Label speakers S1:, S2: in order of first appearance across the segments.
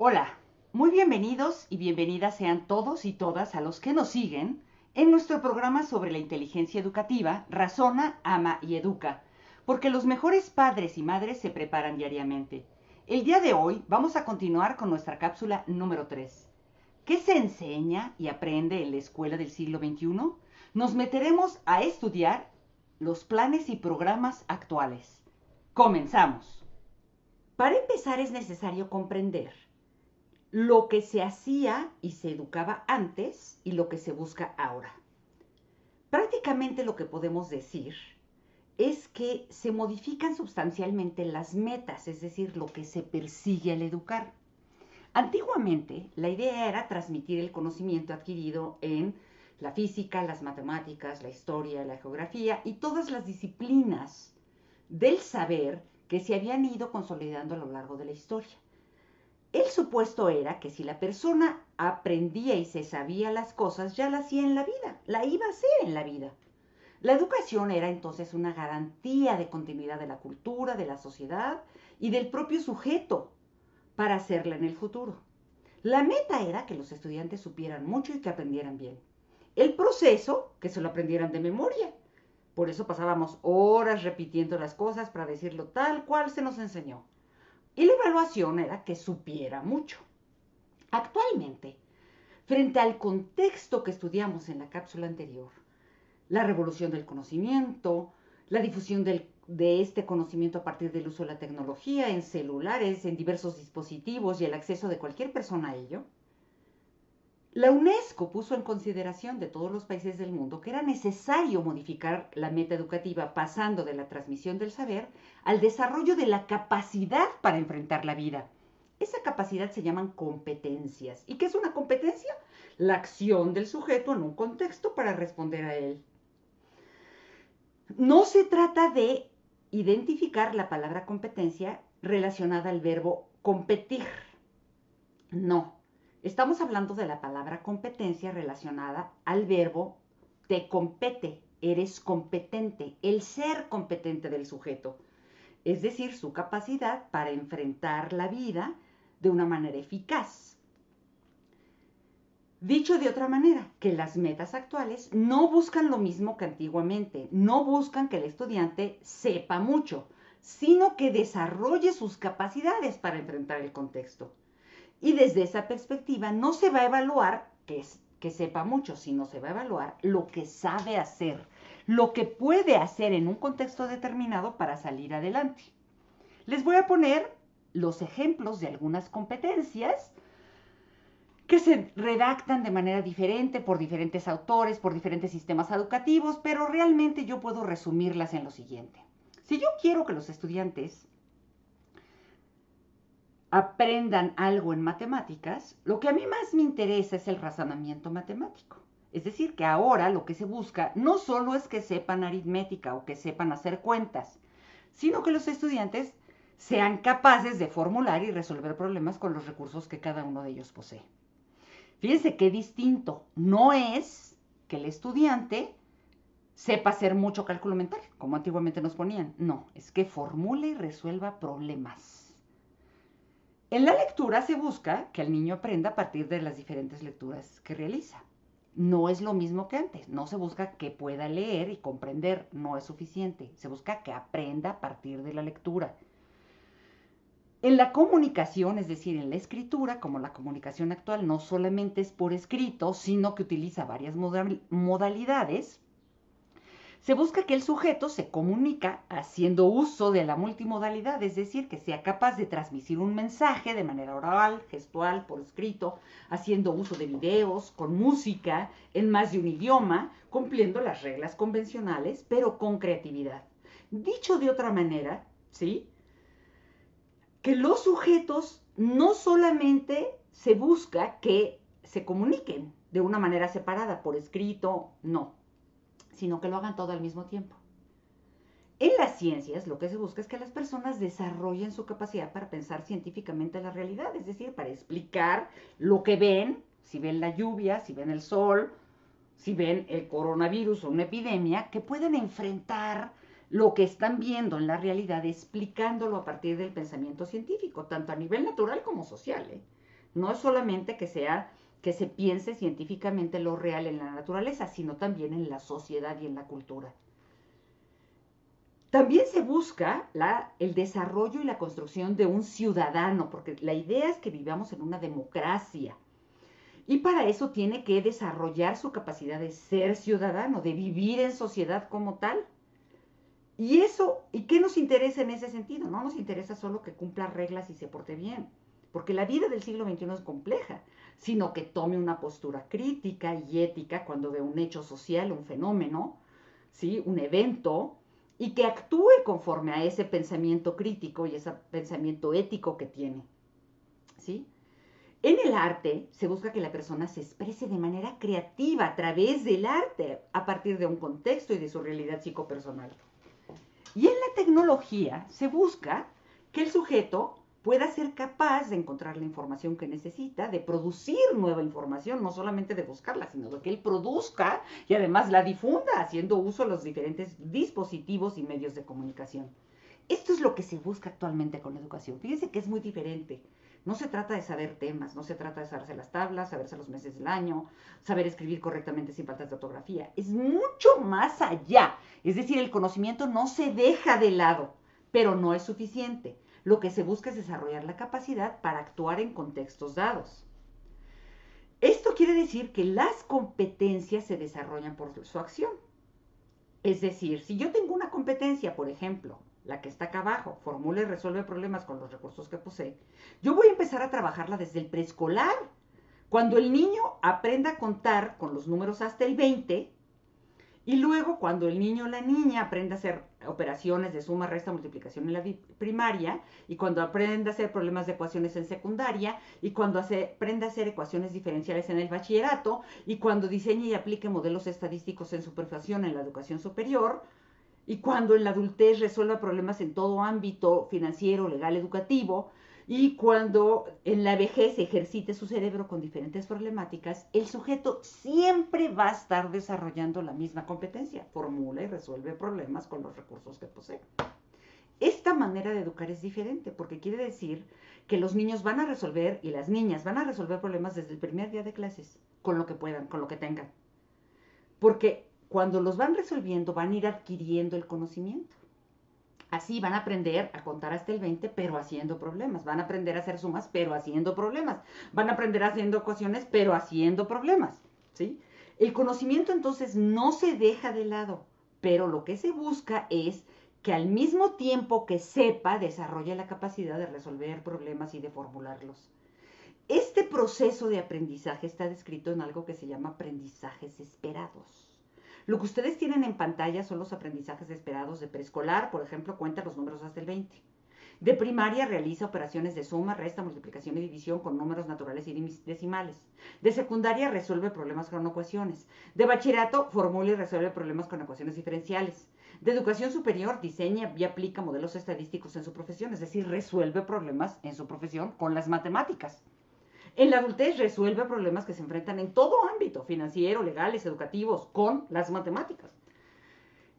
S1: Hola, muy bienvenidos y bienvenidas sean todos y todas a los que nos siguen en nuestro programa sobre la inteligencia educativa, Razona, Ama y Educa, porque los mejores padres y madres se preparan diariamente. El día de hoy vamos a continuar con nuestra cápsula número 3. ¿Qué se enseña y aprende en la escuela del siglo XXI? Nos meteremos a estudiar los planes y programas actuales. Comenzamos. Para empezar es necesario comprender lo que se hacía y se educaba antes y lo que se busca ahora. Prácticamente lo que podemos decir es que se modifican sustancialmente las metas, es decir, lo que se persigue al educar. Antiguamente, la idea era transmitir el conocimiento adquirido en la física, las matemáticas, la historia, la geografía y todas las disciplinas del saber que se habían ido consolidando a lo largo de la historia. El supuesto era que si la persona aprendía y se sabía las cosas, ya la hacía en la vida, la iba a hacer en la vida. La educación era entonces una garantía de continuidad de la cultura, de la sociedad y del propio sujeto para hacerla en el futuro. La meta era que los estudiantes supieran mucho y que aprendieran bien. El proceso, que se lo aprendieran de memoria. Por eso pasábamos horas repitiendo las cosas para decirlo tal cual se nos enseñó. Y la evaluación era que supiera mucho. Actualmente, frente al contexto que estudiamos en la cápsula anterior, la revolución del conocimiento, la difusión de este conocimiento a partir del uso de la tecnología en celulares, en diversos dispositivos y el acceso de cualquier persona a ello, la UNESCO puso en consideración de todos los países del mundo que era necesario modificar la meta educativa pasando de la transmisión del saber al desarrollo de la capacidad para enfrentar la vida. Esa capacidad se llaman competencias. ¿Y qué es una competencia? La acción del sujeto en un contexto para responder a él. No se trata de identificar la palabra competencia relacionada al verbo competir. No, estamos hablando de la palabra competencia relacionada al verbo te compete, eres competente, el ser competente del sujeto, es decir, su capacidad para enfrentar la vida de una manera eficaz. Dicho de otra manera, que las metas actuales no buscan lo mismo que antiguamente, no buscan que el estudiante sepa mucho, sino que desarrolle sus capacidades para enfrentar el contexto. Y desde esa perspectiva no se va a evaluar que sepa mucho, sino se va a evaluar lo que sabe hacer, lo que puede hacer en un contexto determinado para salir adelante. Les voy a poner los ejemplos de algunas competencias que se redactan de manera diferente por diferentes autores, por diferentes sistemas educativos, pero realmente yo puedo resumirlas en lo siguiente. Si yo quiero que los estudiantes aprendan algo en matemáticas, lo que a mí más me interesa es el razonamiento matemático. Es decir, que ahora lo que se busca no solo es que sepan aritmética o que sepan hacer cuentas, sino que los estudiantes sean capaces de formular y resolver problemas con los recursos que cada uno de ellos posee. Fíjense qué distinto. No es que el estudiante sepa hacer mucho cálculo mental, como antiguamente nos ponían. No, es que formule y resuelva problemas. En la lectura se busca que el niño aprenda a partir de las diferentes lecturas que realiza. No es lo mismo que antes. No se busca que pueda leer y comprender. No es suficiente. Se busca que aprenda a partir de la lectura. En la comunicación, es decir, en la escritura, como la comunicación actual no solamente es por escrito, sino que utiliza varias modalidades, se busca que el sujeto se comunica haciendo uso de la multimodalidad, es decir, que sea capaz de transmitir un mensaje de manera oral, gestual, por escrito, haciendo uso de videos, con música, en más de un idioma, cumpliendo las reglas convencionales, pero con creatividad. Dicho de otra manera, ¿sí? Que los sujetos no solamente se busca que se comuniquen de una manera separada, por escrito, no, sino que lo hagan todo al mismo tiempo. En las ciencias lo que se busca es que las personas desarrollen su capacidad para pensar científicamente la realidad, es decir, para explicar lo que ven, si ven la lluvia, si ven el sol, si ven el coronavirus o una epidemia, que puedan enfrentar lo que están viendo en la realidad explicándolo a partir del pensamiento científico, tanto a nivel natural como social. No es solamente que se piense científicamente lo real en la naturaleza, sino también en la sociedad y en la cultura. También se busca el desarrollo y la construcción de un ciudadano, porque la idea es que vivamos en una democracia. Y para eso tiene que desarrollar su capacidad de ser ciudadano, de vivir en sociedad como tal. ¿Y qué nos interesa en ese sentido? No nos interesa solo que cumpla reglas y se porte bien, porque la vida del siglo XXI es compleja, sino que tome una postura crítica y ética cuando ve un hecho social, un fenómeno, ¿sí? Un evento, y que actúe conforme a ese pensamiento crítico y ese pensamiento ético que tiene, ¿sí? En el arte se busca que la persona se exprese de manera creativa a través del arte, a partir de un contexto y de su realidad psicopersonal. Y en la tecnología se busca que el sujeto pueda ser capaz de encontrar la información que necesita, de producir nueva información, no solamente de buscarla, sino de que él produzca y además la difunda haciendo uso de los diferentes dispositivos y medios de comunicación. Esto es lo que se busca actualmente con la educación. Fíjense que es muy diferente. No se trata de saber temas, no se trata de saberse las tablas, saberse los meses del año, saber escribir correctamente sin faltas de ortografía. Es mucho más allá. Es decir, el conocimiento no se deja de lado, pero no es suficiente. Lo que se busca es desarrollar la capacidad para actuar en contextos dados. Esto quiere decir que las competencias se desarrollan por su acción. Es decir, si yo tengo una competencia, por ejemplo, la que está acá abajo, formula y resuelve problemas con los recursos que posee, yo voy a empezar a trabajarla desde el preescolar. Cuando el niño aprenda a contar con los números hasta el 20, y luego cuando el niño o la niña aprenda a hacer operaciones de suma, resta, multiplicación en la primaria, y cuando aprenda a hacer problemas de ecuaciones en secundaria, y cuando aprenda a hacer ecuaciones diferenciales en el bachillerato, y cuando diseñe y aplique modelos estadísticos en su profesión en la educación superior, y cuando en la adultez resuelva problemas en todo ámbito financiero, legal, educativo, y cuando en la vejez ejercite su cerebro con diferentes problemáticas, el sujeto siempre va a estar desarrollando la misma competencia, formula y resuelve problemas con los recursos que posee. Esta manera de educar es diferente porque quiere decir que los niños van a resolver y las niñas van a resolver problemas desde el primer día de clases, con lo que puedan, con lo que tengan. Porque cuando los van resolviendo van a ir adquiriendo el conocimiento. Así van a aprender a contar hasta el 20, pero haciendo problemas. Van a aprender a hacer sumas, pero haciendo problemas. Van a aprender haciendo ecuaciones, pero haciendo problemas, ¿sí? El conocimiento entonces no se deja de lado, pero lo que se busca es que al mismo tiempo que sepa, desarrolle la capacidad de resolver problemas y de formularlos. Este proceso de aprendizaje está descrito en algo que se llama aprendizajes esperados. Lo que ustedes tienen en pantalla son los aprendizajes esperados de preescolar, por ejemplo, cuenta los números hasta el 20. De primaria realiza operaciones de suma, resta, multiplicación y división con números naturales y decimales. De secundaria resuelve problemas con ecuaciones. De bachillerato formula y resuelve problemas con ecuaciones diferenciales. De educación superior diseña y aplica modelos estadísticos en su profesión, es decir, resuelve problemas en su profesión con las matemáticas. En la adultez resuelve problemas que se enfrentan en todo ámbito, financiero, legales, educativos, con las matemáticas.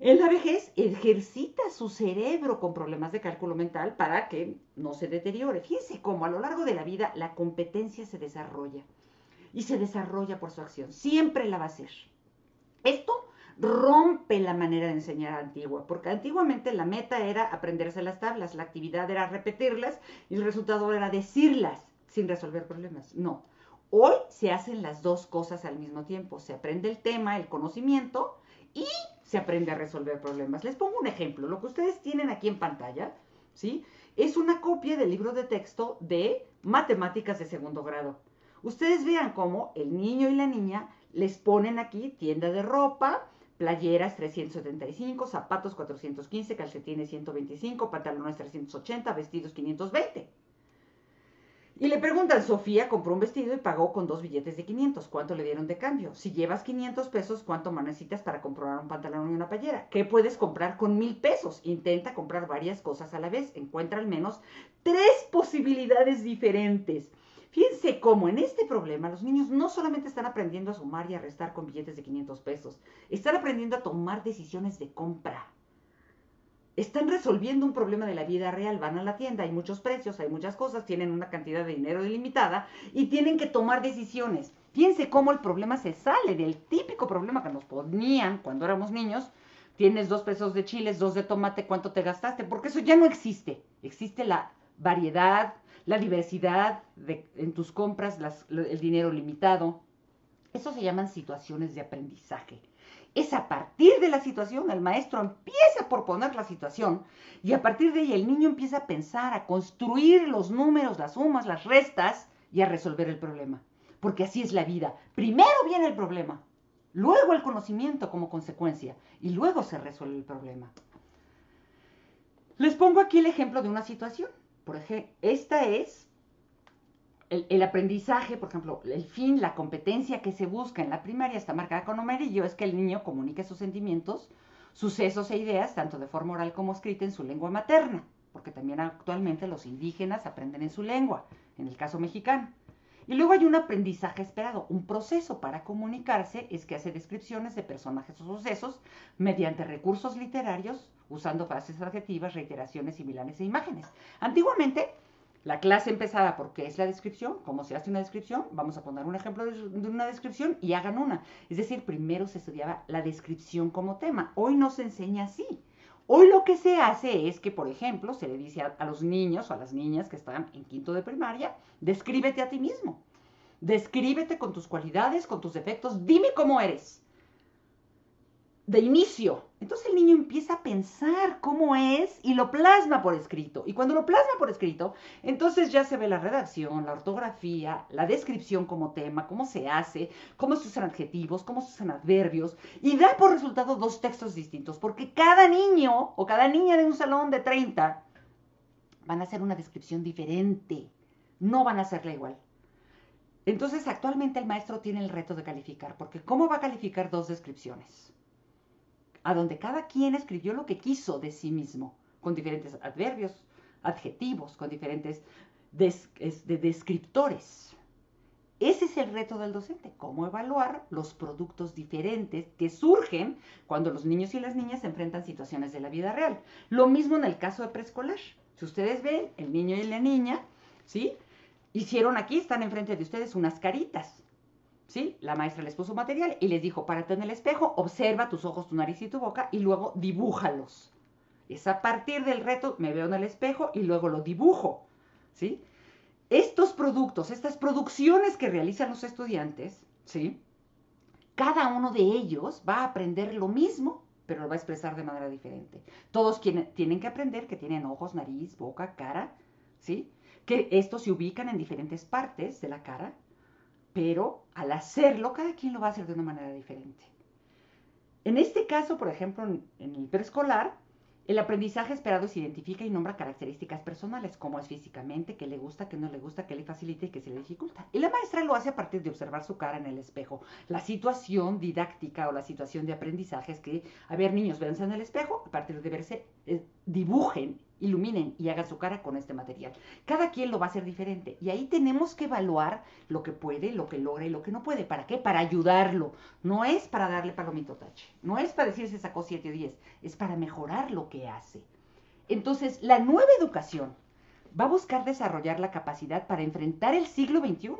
S1: En la vejez ejercita su cerebro con problemas de cálculo mental para que no se deteriore. Fíjense cómo a lo largo de la vida la competencia se desarrolla y se desarrolla por su acción. Siempre la va a hacer. Esto rompe la manera de enseñar antigua, porque antiguamente la meta era aprenderse las tablas, la actividad era repetirlas y el resultado era decirlas sin resolver problemas. No, hoy se hacen las dos cosas al mismo tiempo. Se aprende el tema, el conocimiento y se aprende a resolver problemas. Les pongo un ejemplo. Lo que ustedes tienen aquí en pantalla, ¿sí? Es una copia del libro de texto de matemáticas de segundo grado. Ustedes vean cómo el niño y la niña les ponen aquí tienda de ropa, playeras 375, zapatos 415, calcetines 125, pantalones 380, vestidos 520. Y le preguntan, Sofía compró un vestido y pagó con 2 billetes de 500. ¿Cuánto le dieron de cambio? Si llevas 500 pesos, ¿cuánto más necesitas para comprar un pantalón y una playera? ¿Qué puedes comprar con 1000 pesos? Intenta comprar varias cosas a la vez. Encuentra al menos 3 posibilidades diferentes. Fíjense cómo en este problema los niños no solamente están aprendiendo a sumar y a restar con billetes de 500 pesos, están aprendiendo a tomar decisiones de compra. están resolviendo un problema de la vida real, van a la tienda, hay muchos precios, hay muchas cosas, tienen una cantidad de dinero ilimitada y tienen que tomar decisiones. Fíjense cómo el problema se sale del típico problema que nos ponían cuando éramos niños. Tienes 2 pesos de chiles, 2 de tomate, ¿cuánto te gastaste? Porque eso ya no existe. Existe la variedad, la diversidad en tus compras, el dinero limitado. Eso se llaman situaciones de aprendizaje. Es a partir de la situación, el maestro empieza por poner la situación y a partir de ahí el niño empieza a pensar, a construir los números, las sumas, las restas y a resolver el problema. Porque así es la vida. Primero viene el problema, luego el conocimiento como consecuencia y luego se resuelve el problema. Les pongo aquí el ejemplo de una situación. Por ejemplo, esta es el aprendizaje, por ejemplo, el fin, la competencia que se busca en la primaria está marcada con amarillo, es que el niño comunique sus sentimientos, sucesos e ideas, tanto de forma oral como escrita, en su lengua materna, porque también actualmente los indígenas aprenden en su lengua, en el caso mexicano. Y luego hay un aprendizaje esperado, un proceso para comunicarse, es que hace descripciones de personajes o sucesos mediante recursos literarios, usando frases adjetivas, reiteraciones similares e imágenes. Antiguamente, la clase empezaba por qué es la descripción, cómo se hace una descripción, vamos a poner un ejemplo de una descripción y hagan una. Es decir, primero se estudiaba la descripción como tema. Hoy no se enseña así. Hoy lo que se hace es que, por ejemplo, se le dice a los niños o a las niñas que están en quinto de primaria, descríbete a ti mismo. Descríbete con tus cualidades, con tus defectos, dime cómo eres. De inicio. Entonces el niño empieza a pensar cómo es y lo plasma por escrito. Y cuando lo plasma por escrito, entonces ya se ve la redacción, la ortografía, la descripción como tema, cómo se hace, cómo se usan adjetivos, cómo se usan adverbios. Y da por resultado 2 textos distintos, porque cada niño o cada niña de un salón de 30 van a hacer una descripción diferente. No van a hacerla igual. Entonces actualmente el maestro tiene el reto de calificar, porque ¿cómo va a calificar 2 descripciones? A donde cada quien escribió lo que quiso de sí mismo, con diferentes adverbios, adjetivos, con diferentes descriptores. Ese es el reto del docente, cómo evaluar los productos diferentes que surgen cuando los niños y las niñas se enfrentan situaciones de la vida real. Lo mismo en el caso de preescolar. Si ustedes ven, el niño y la niña, ¿sí? Hicieron aquí, están enfrente de ustedes unas caritas. ¿Sí? La maestra les puso material y les dijo, párate en el espejo, observa tus ojos, tu nariz y tu boca y luego dibújalos. Es a partir del reto, me veo en el espejo y luego lo dibujo. ¿Sí? Estos productos, estas producciones que realizan los estudiantes, ¿sí? Cada uno de ellos va a aprender lo mismo, pero lo va a expresar de manera diferente. Todos tienen que aprender que tienen ojos, nariz, boca, cara, ¿sí? Que estos se ubican en diferentes partes de la cara, pero al hacerlo, cada quien lo va a hacer de una manera diferente. En este caso, por ejemplo, en el preescolar, el aprendizaje esperado se identifica y nombra características personales, cómo es físicamente, qué le gusta, qué no le gusta, qué le facilita y qué se le dificulta. Y la maestra lo hace a partir de observar su cara en el espejo. La situación didáctica o la situación de aprendizaje es que, a ver, niños, véanse en el espejo, a partir de verse, dibujen, iluminen y hagan su cara con este material. Cada quien lo va a hacer diferente y ahí tenemos que evaluar lo que puede, lo que logra y lo que no puede. ¿Para qué? Para ayudarlo. No es para darle palomito tache, no es para decir se sacó 7 o 10, es para mejorar lo que hace. Entonces, la nueva educación va a buscar desarrollar la capacidad para enfrentar el siglo XXI.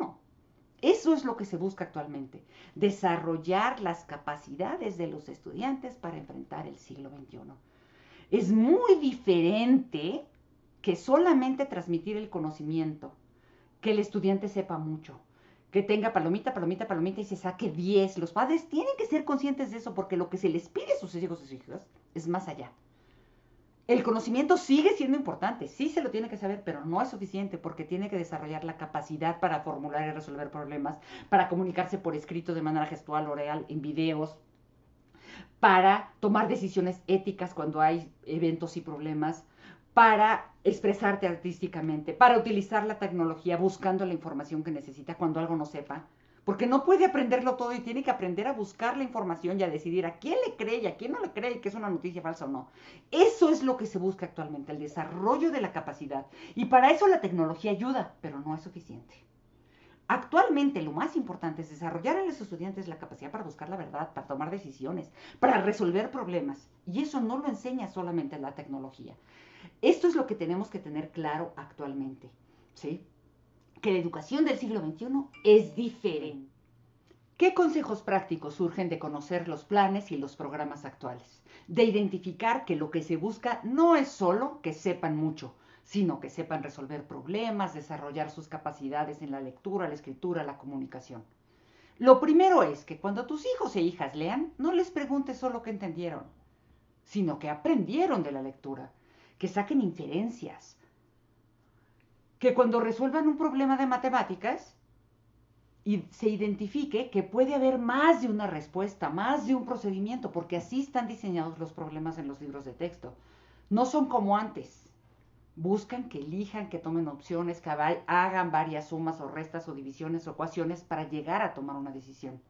S1: Eso es lo que se busca actualmente, desarrollar las capacidades de los estudiantes para enfrentar el siglo XXI. Es muy diferente que solamente transmitir el conocimiento, que el estudiante sepa mucho, que tenga palomita, palomita, palomita y se saque 10. Los padres tienen que ser conscientes de eso porque lo que se les pide a sus hijos y sus hijas es más allá. El conocimiento sigue siendo importante, sí se lo tiene que saber, pero no es suficiente porque tiene que desarrollar la capacidad para formular y resolver problemas, para comunicarse por escrito de manera gestual, oral, en videos, para tomar decisiones éticas cuando hay eventos y problemas, para expresarte artísticamente, para utilizar la tecnología buscando la información que necesita cuando algo no sepa, porque no puede aprenderlo todo y tiene que aprender a buscar la información y a decidir a quién le cree y a quién no le cree que es una noticia falsa o no. Eso es lo que se busca actualmente, el desarrollo de la capacidad. Y para eso la tecnología ayuda, pero no es suficiente. Actualmente lo más importante es desarrollar en los estudiantes la capacidad para buscar la verdad, para tomar decisiones, para resolver problemas. Y eso no lo enseña solamente la tecnología. Esto es lo que tenemos que tener claro actualmente, ¿sí? Que la educación del siglo XXI es diferente. ¿Qué consejos prácticos surgen de conocer los planes y los programas actuales? De identificar que lo que se busca no es solo que sepan mucho, sino que sepan resolver problemas, desarrollar sus capacidades en la lectura, la escritura, la comunicación. Lo primero es que cuando tus hijos e hijas lean, no les preguntes solo qué entendieron, sino que aprendieron de la lectura, que saquen inferencias, que cuando resuelvan un problema de matemáticas, y se identifique que puede haber más de una respuesta, más de un procedimiento, porque así están diseñados los problemas en los libros de texto. No son como antes. Buscan que elijan, que tomen opciones, que hagan varias sumas o restas o divisiones o ecuaciones para llegar a tomar una decisión.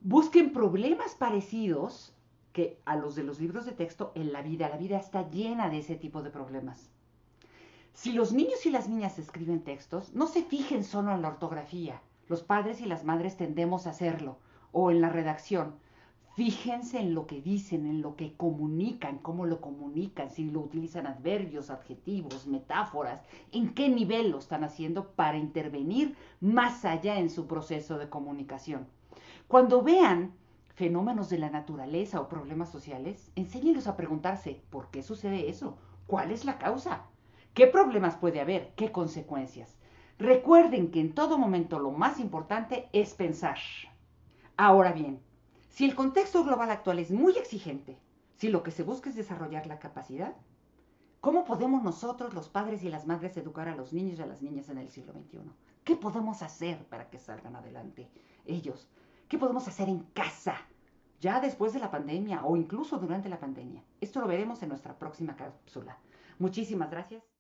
S1: Busquen problemas parecidos que a los de los libros de texto en la vida. La vida está llena de ese tipo de problemas. Si los niños y las niñas escriben textos, no se fijen solo en la ortografía. Los padres y las madres tendemos a hacerlo. O en la redacción. Fíjense en lo que dicen, en lo que comunican, cómo lo comunican, si lo utilizan adverbios, adjetivos, metáforas, en qué nivel lo están haciendo para intervenir más allá en su proceso de comunicación. Cuando vean fenómenos de la naturaleza o problemas sociales, enséñenlos a preguntarse, ¿por qué sucede eso? ¿Cuál es la causa? ¿Qué problemas puede haber? ¿Qué consecuencias? Recuerden que en todo momento lo más importante es pensar. Ahora bien, si el contexto global actual es muy exigente, si lo que se busca es desarrollar la capacidad, ¿cómo podemos nosotros, los padres y las madres, educar a los niños y a las niñas en el siglo XXI? ¿Qué podemos hacer para que salgan adelante ellos? ¿Qué podemos hacer en casa? Ya después de la pandemia o incluso durante la pandemia. Esto lo veremos en nuestra próxima cápsula. Muchísimas gracias.